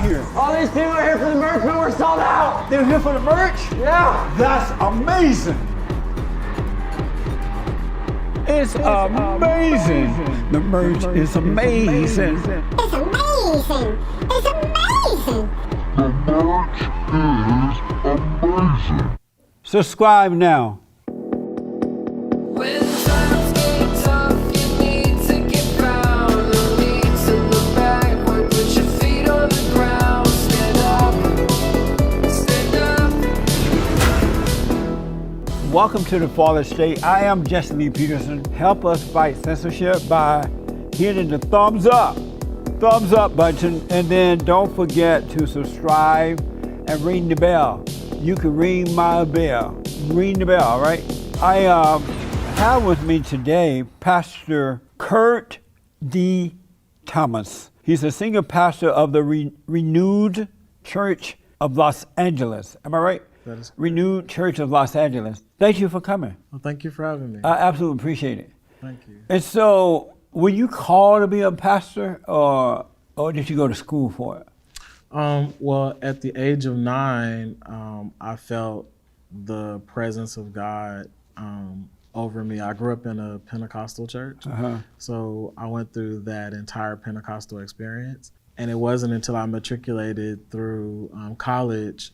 here? All these people are here for the merch, but we're sold out. They're here for the merch? Yeah. That's amazing. It's amazing. The merch is amazing. It's amazing. It's amazing. The merch is amazing. Subscribe now. When times get tough, you need to get found. No need to look backward, put your feet on the ground. Stand up, stand up. Welcome to the Fallen State. I am Jesse Lee Peterson. Help us fight censorship by hitting the thumbs up button, and then don't forget to subscribe and ring the bell. You can ring my bell. Ring the bell, all right? I have with me today Pastor Kurt D. Thomas. He's a senior pastor of the Renewed Church of Los Angeles. Am I right? That is correct. Renewed Church of Los Angeles. Thank you for coming. Well, thank you for having me. I absolutely appreciate it. Thank you. And so, were you called to be a pastor, or did you go to school for it? Well, at the age of 9, I felt the presence of God over me. I grew up in a Pentecostal church, so I went through that entire Pentecostal experience. And it wasn't until I matriculated through college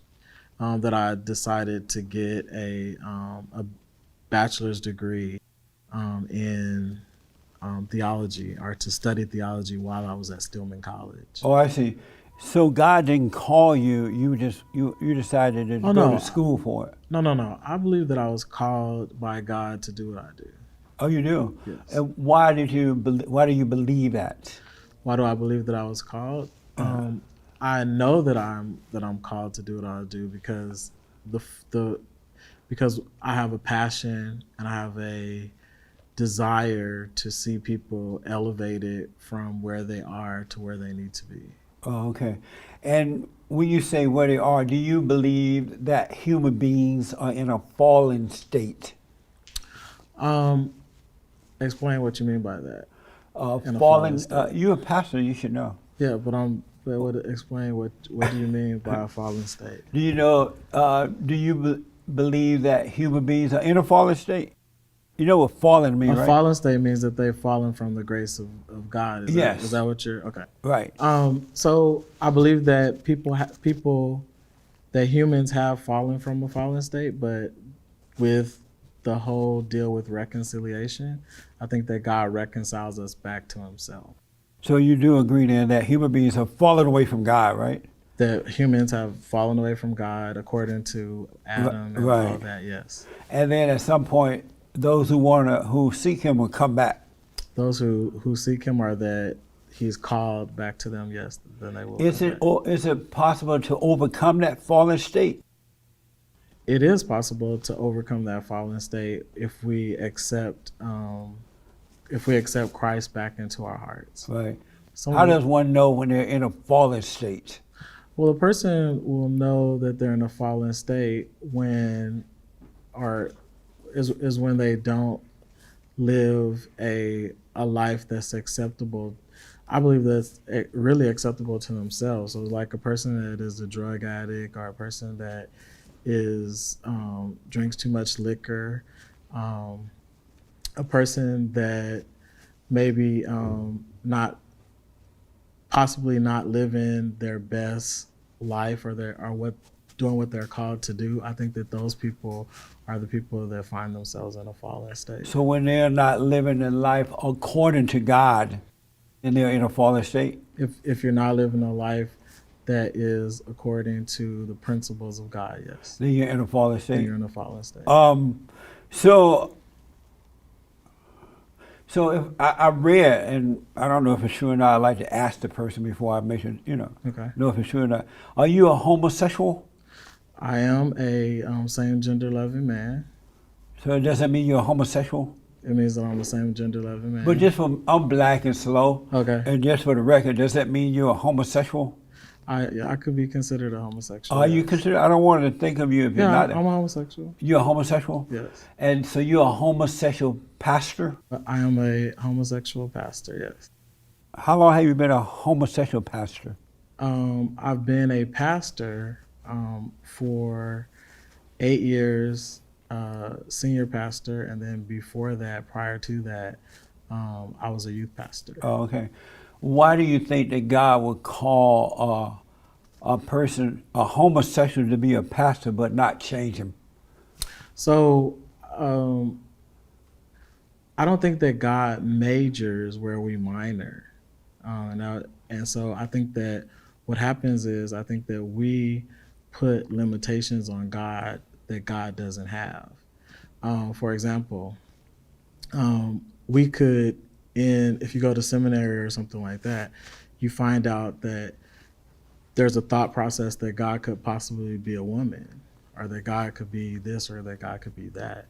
that I decided to get a bachelor's degree in theology, or to study theology while I was at Stillman College. Oh, I see. So God didn't call you. You decided to go to school for it. No. I believe that I was called by God to do what I do. Oh, you do? Yes. And why do you believe that? Why do I believe that I was called? I know that I'm called to do what I do because because I have a passion and I have a desire to see people elevated from where they are to where they need to be. Oh, okay. And when you say where they are, do you believe that human beings are in a fallen state? Explain what you mean by that. Fallen. You're a pastor. You should know. Yeah, but explain what do you mean by a fallen state? Do you know? Do you believe that human beings are in a fallen state? You know what fallen means, right? A fallen state means that they've fallen from the grace of God. Is that what you're? Okay. Right. So I believe that that humans have fallen from a fallen state, but with the whole deal with reconciliation, I think that God reconciles us back to himself. So you do agree then that human beings have fallen away from God, right? That humans have fallen away from God according to Adam and all that, yes. And then at some point, those who seek him will come back. Those who seek him, are that he's called back to them, yes, then they will. Is it possible to overcome that fallen state? It is possible to overcome that fallen state if we accept Christ back into our hearts. Right. How does one know when they're in a fallen state? Well, a person will know that they're in a fallen state when they don't live a life that's acceptable. I believe that's really acceptable to themselves. So like a person that is a drug addict, or a person that is drinks too much liquor, a person that maybe possibly not living their best life, or doing what they're called to do. I think that those people are the people that find themselves in a fallen state. So when they're not living their life according to God, then they're in a fallen state? If you're not living a life that is according to the principles of God, yes. Then you're in a fallen state? Then you're in a fallen state. So if I read, and I don't know if it's true or not, I'd like to ask the person before I mention, Okay. know if it's true or not. Are you a homosexual? I am a same gender loving man. So does that mean you're a homosexual? It means that I'm a same gender loving man. But I'm black and slow. Okay. And just for the record, does that mean you're a homosexual? I could be considered a homosexual. Are you considered? I don't want to think of you if you're not. I'm a homosexual. You're a homosexual? Yes. And so you're a homosexual pastor? I am a homosexual pastor, yes. How long have you been a homosexual pastor? I've been a pastor for 8 years, senior pastor, and then before that, prior to that, I was a youth pastor. Oh, okay. Why do you think that God would call a person, a homosexual, to be a pastor but not change him? So I don't think that God majors where we minor. And so I think that what happens is I think that we put limitations on God that God doesn't have. For example, we could, if you go to seminary or something like that, you find out that there's a thought process that God could possibly be a woman, or that God could be this, or that God could be that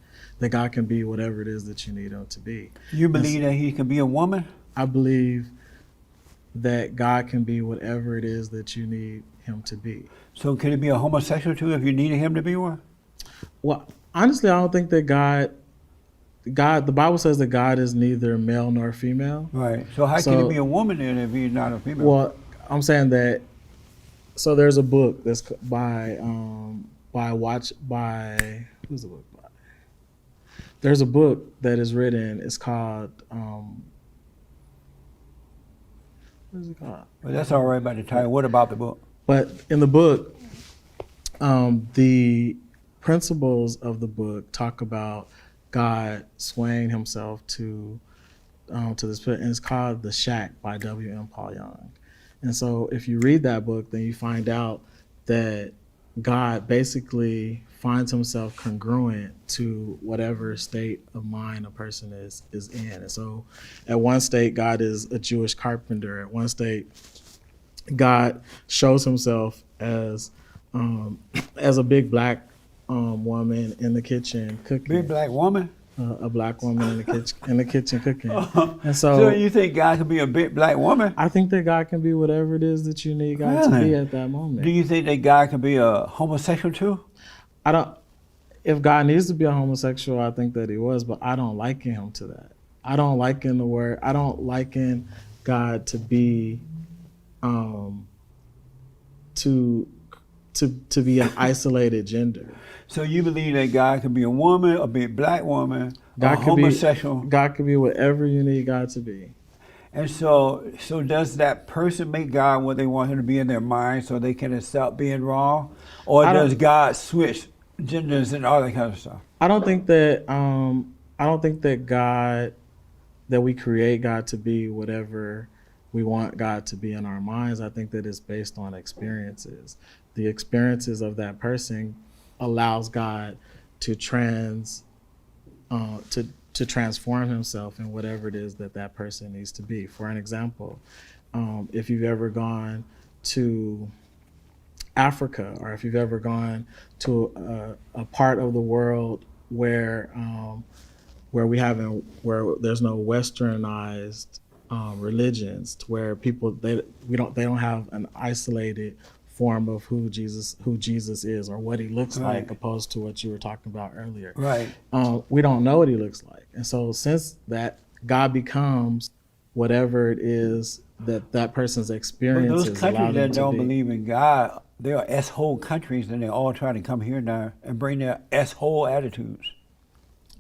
God can be whatever it is that you need him to be. You believe that he can be a woman? I believe that God can be whatever it is that you need him to be. So can he be a homosexual too if you needed him to be one? Well, honestly, I don't think that God, the Bible says that God is neither male nor female. Right. So how can he be a woman then if he's not a female? Well, I'm saying that, so there's a book that's by who's the book by? There's a book that is written, it's called, what is it called? Well, that's all right about the title. What about the book? But in the book, the principles of the book talk about God swaying himself to this, and it's called The Shack by W.M. Paul Young. And so if you read that book, then you find out that God basically finds himself congruent to whatever state of mind a person is in. And so at one state, God is a Jewish carpenter. At one state, God shows himself as a big black woman in the kitchen cooking. Big black woman? A black woman in the kitchen cooking. And So you think God could be a big black woman? I think that God can be whatever it is that you need God to be at that moment. Do you think that God could be a homosexual too? If God needs to be a homosexual, I think that he was, but I don't liken him to that. I don't liken God to be to be an isolated gender. So you believe that God could be a woman, a big black woman, a homosexual? God could be whatever you need God to be. And so does that person make God what they want him to be in their mind so they can accept being wrong? Or does God switch genders and all that kind of stuff? I don't think that we create God to be whatever we want God to be in our minds. I think that it's based on experiences. The experiences of that person allows God to transform himself in whatever it is that person needs to be. For an example, if you've ever gone to Africa, or if you've ever gone to a part of the world where there's no westernized religions, to where people they don't have an isolated form of who Jesus is or what he looks like, opposed to what you were talking about earlier. Right. We don't know what he looks like, and so since that, God becomes whatever it is that person's experience. But those countries that don't believe in God, they are S-hole countries, and they're all trying to come here now and bring their S-hole attitudes.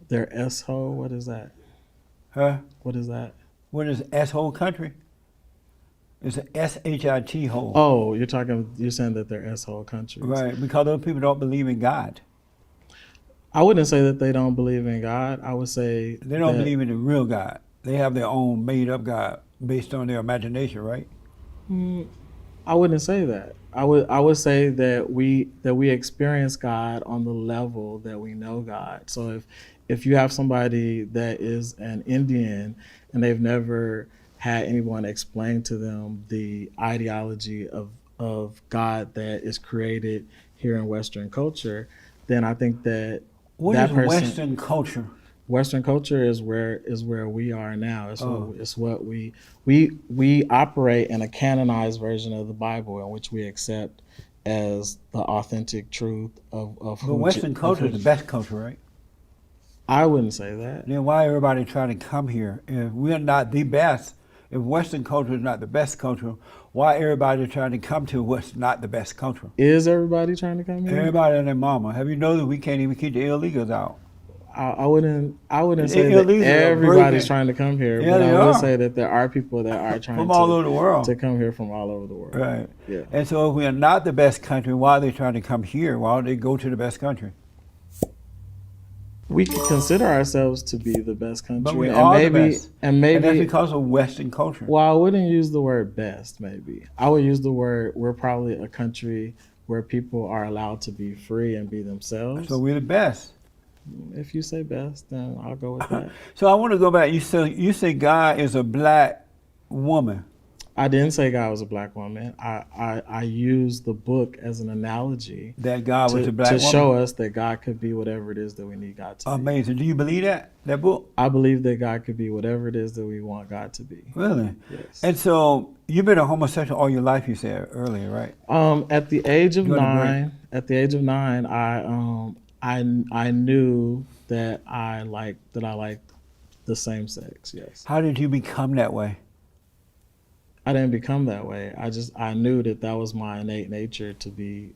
Their S-hole? What is that? Huh? What is that? What is S-hole country? It's an S-H-I-T hole. Oh, you're saying that they're S-hole countries. Right, because those people don't believe in God. I wouldn't say that they don't believe in God. I would say they don't believe in the real God. They have their own made-up God based on their imagination, right? I wouldn't say that. I would say that we experience God on the level that we know God. So if you have somebody that is an Indian and they've never had anyone explain to them the ideology of God that is created here in Western culture, then I think that what that is person, Western culture? Western culture is where we are now. It's what we operate in a canonized version of the Bible, in which we accept as the authentic truth of who. But Western culture is the best culture, right? I wouldn't say that. Then why everybody trying to come here? If we're not the best, if Western culture is not the best culture, why everybody trying to come to what's not the best culture? Is everybody trying to come here? Everybody and their mama. Have you noticed that we can't even keep the illegals out? I wouldn't say that illegals are everybody's breaking. trying to come here, Yeah, but they I would are. say that there are people that are trying From all over the world. to come here from all over the world. Right. Yeah. And so if we are not the best country, why are they trying to come here? Why don't they go to the best country? We could consider ourselves to be the best country, But we and are maybe, the best. and And that's maybe. because of Western culture. Well, I wouldn't use the word best. Maybe I would use the word. We're probably a country where people are allowed to be free and be themselves. So we're the best. If you say best, then I'll go with that. So I want to go back. You say God is a black woman. I didn't say God was a black woman. I used the book as an analogy That God was a to black woman. show us that God could be whatever it is that we need God to be. Amazing. Do you believe that book? I believe that God could be whatever it is that we want God to be. Really? Yes. And so you've been a homosexual all your life, you said earlier, right? At the age of You wanna nine, I knew that I liked the same sex. Yes. How did you become that way? I didn't become that way. I knew that was my innate nature to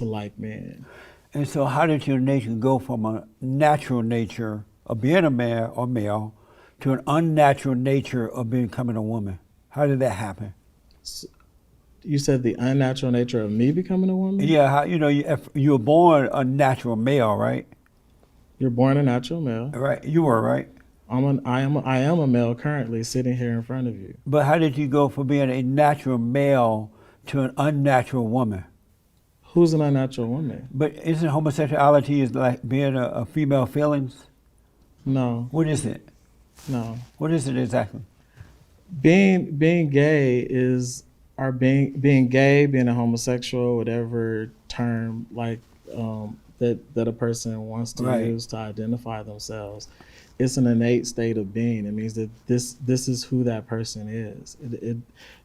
like men. And so how did your nature go from a natural nature of being a man or male to an unnatural nature of becoming a woman? How did that happen? You said the unnatural nature of me becoming a woman? Yeah, how, if you were born a natural male, right? You're born a natural male. Right, you were, right? I am a male currently sitting here in front of you. But how did you go from being a natural male to an unnatural woman? Who's an unnatural woman? But isn't homosexuality is like being a female feelings? No, What is it? no. What is it exactly? Being gay is being gay, being a homosexual, whatever term that a person wants to Right. use to identify themselves. It's an innate state of being. It means that this is who that person is.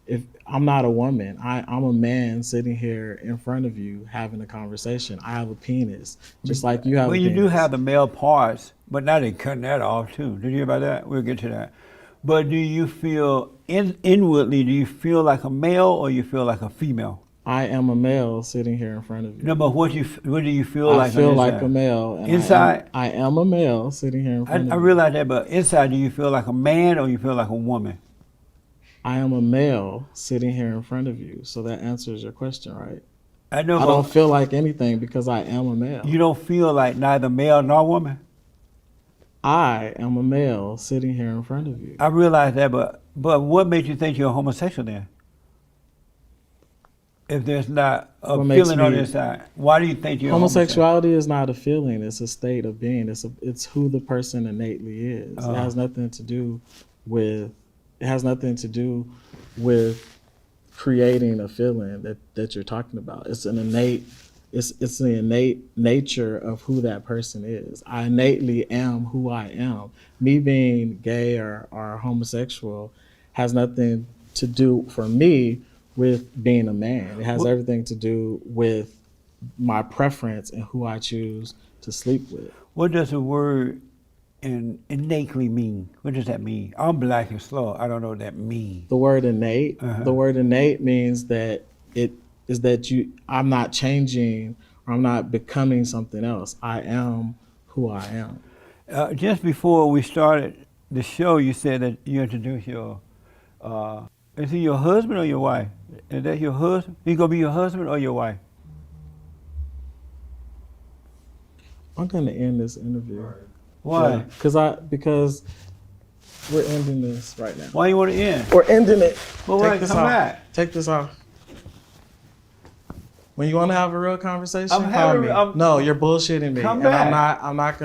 If I'm not a woman, I'm a man sitting here in front of you having a conversation. I have a penis, just like you have. Well, a you penis. do have the male parts, but now they're cutting that off too. Did you hear about that? We'll get to that. But do you feel inwardly? Do you feel like a male or you feel like a female? I am a male sitting here in front of you. No, but what do you feel I like? feel on like inside? a male. And Inside? I am a male sitting here in front I of you. realize that, but inside, do you feel like a man or you feel like a woman? I am a male sitting here in front of you. So that answers your question, right? I know. I but don't feel like anything because I am a male. You don't feel like neither male nor woman. I am a male sitting here in front of you. I realize that, but what made you think you're a homosexual then? If there's not a What makes feeling on me- the inside, why do you think you're homosexual? Homosexuality is not a feeling; it's a state of being. It's who the person innately is. It has nothing to do with. It has nothing to do with creating a feeling that you're talking about. It's an innate. It's the innate nature of who that person is. I innately am who I am. Me being gay or homosexual has nothing to do for me with being a man. It has everything to do with my preference and who I choose to sleep with. What does the word innately mean? What does that mean? I'm black and slow. I don't know what that means. The word innate, Uh-huh. the word innate means that I'm not changing or I'm not becoming something else. I am who I am. Just before we started the show, you said that you introduced your. Is he your husband or your wife? Is that your husband? He gonna be your husband or your wife? I'm gonna end this interview. Why? Because we're ending this right now. Why you want to end? We're ending it. Well, why Take this come off. back? Take this off. When you want to have a real conversation, I'm call having- me. I'm- No, you're bullshitting me, Come and back. I'm not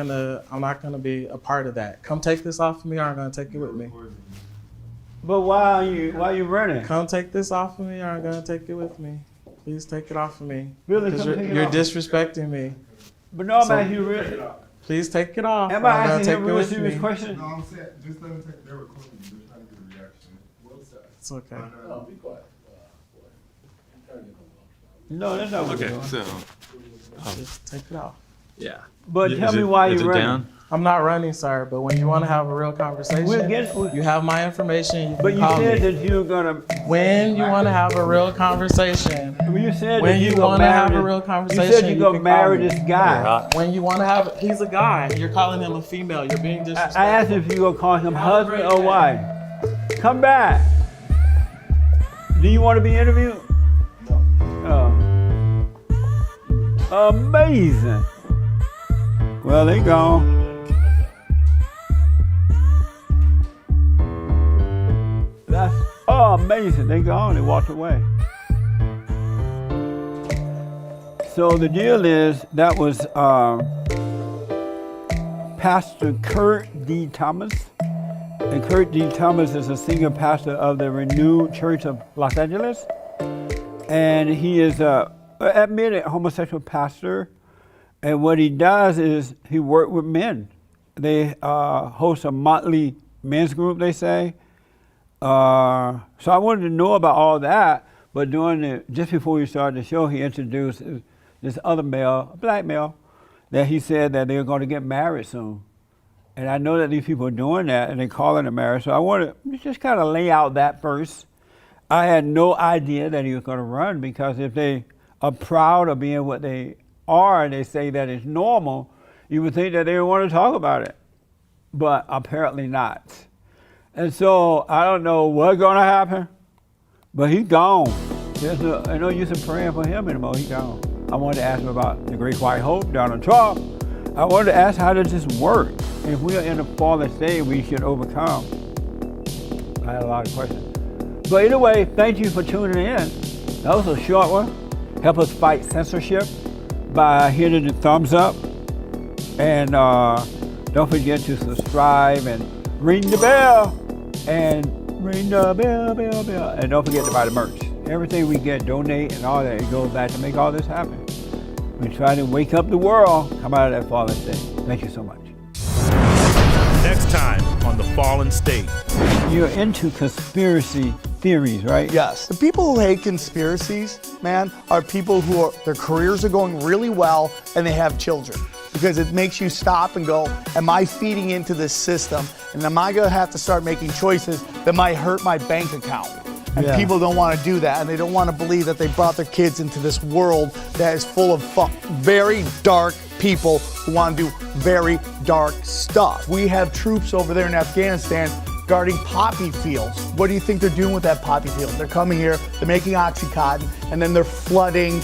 gonna be a part of that. Come take this off of me, or I'm gonna take it with me. But why are you running? Come take this off of me, or I'm gonna take it with me. Please take it off of me. Really, Because come take it you're off. disrespecting me. But no, I'm So- asking you really. Please take it off. Am or I I'm gonna asking take him it real with serious me. question? No, I'm saying, just let them take, they're recording you, they're trying to get a reaction. What's that? It's okay. No, that's not what Okay, we're doing. so Just take it off. yeah. But Is tell me it- why is you're it running. down? I'm not running, sir, but when you want to have a real conversation, you have my information. You But can you call said me. that you were gonna. When you want to have a real conversation, You said when that you gonna want to have marry a real this- conversation, You said you're gonna can call marry me. this guy. When you want to have, he's a guy. You're calling him a female. You're being disrespectful. I asked if you gonna call him Have a husband great or day. wife. Come back. Do you want to be interviewed? No. Oh. Amazing. Well, they gone. That's amazing. They gone. They walked away. So the deal is that was Pastor Kurt D. Thomas. And Kurt D. Thomas is a senior pastor of the Renewed Church of Los Angeles. And he is a admitted homosexual pastor. And what he does is he works with men. They host a monthly men's group, they say. So I wanted to know about all that, but just before we started the show, he introduced this other male, a black male, that he said that they're going to get married soon. And I know that these people are doing that and they're calling it marriage. So I wanted to just kind of lay out that first. I had no idea that he was going to run, because if they are proud of being what they are and they say that it's normal, you would think that they would want to talk about it. But apparently not. And so I don't know what's going to happen, but he's gone. There's no use in praying for him anymore. He's gone. I wanted to ask him about the Great White Hope, Donald Trump. I wanted to ask, how does this work? If we are in a fallen state, we should overcome. I had a lot of questions. But anyway, thank you for tuning in. That was a short one. Help us fight censorship by hitting the thumbs up. And don't forget to subscribe and ring the bell. And ring the bell. And don't forget to buy the merch. Everything we get, donate and all that, it goes back to make all this happen. We try to wake up the world, come out of that fallen state. Thank you so much. Next time on The Fallen State. You're into conspiracy theories, right? Yes. The people who hate conspiracies, man, are people who their careers are going really well and they have children. Because it makes you stop and go, am I feeding into this system? And am I going to have to start making choices that might hurt my bank account? And Yeah. people don't want to do that. And they don't want to believe that they brought their kids into this world that is full of very dark people who want to do very dark stuff. We have troops over there in Afghanistan guarding poppy fields. What do you think they're doing with that poppy field? They're coming here, they're making Oxycontin, and then they're flooding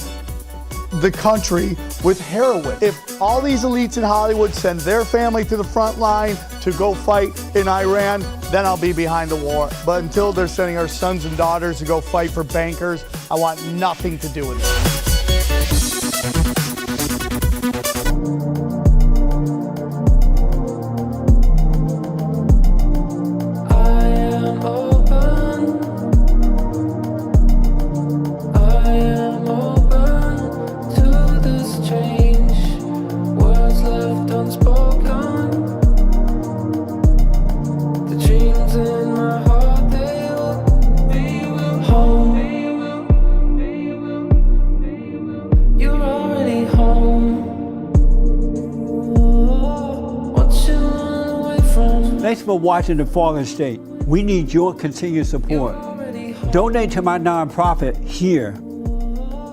the country with heroin. If all these elites in Hollywood send their family to the front line to go fight in Iran, then I'll be behind the war. But until they're sending our sons and daughters to go fight for bankers, I want nothing to do with it. I am open. I am open to this change. Words left unspoken. The dreams in my heart, they will home. You're already home. What you run away from? Thanks for watching The Fallen State. We need your continued support. Donate to my nonprofit here.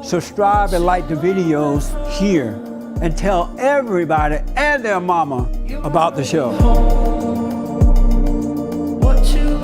Subscribe and like the videos here. And tell everybody and their mama about the show. What you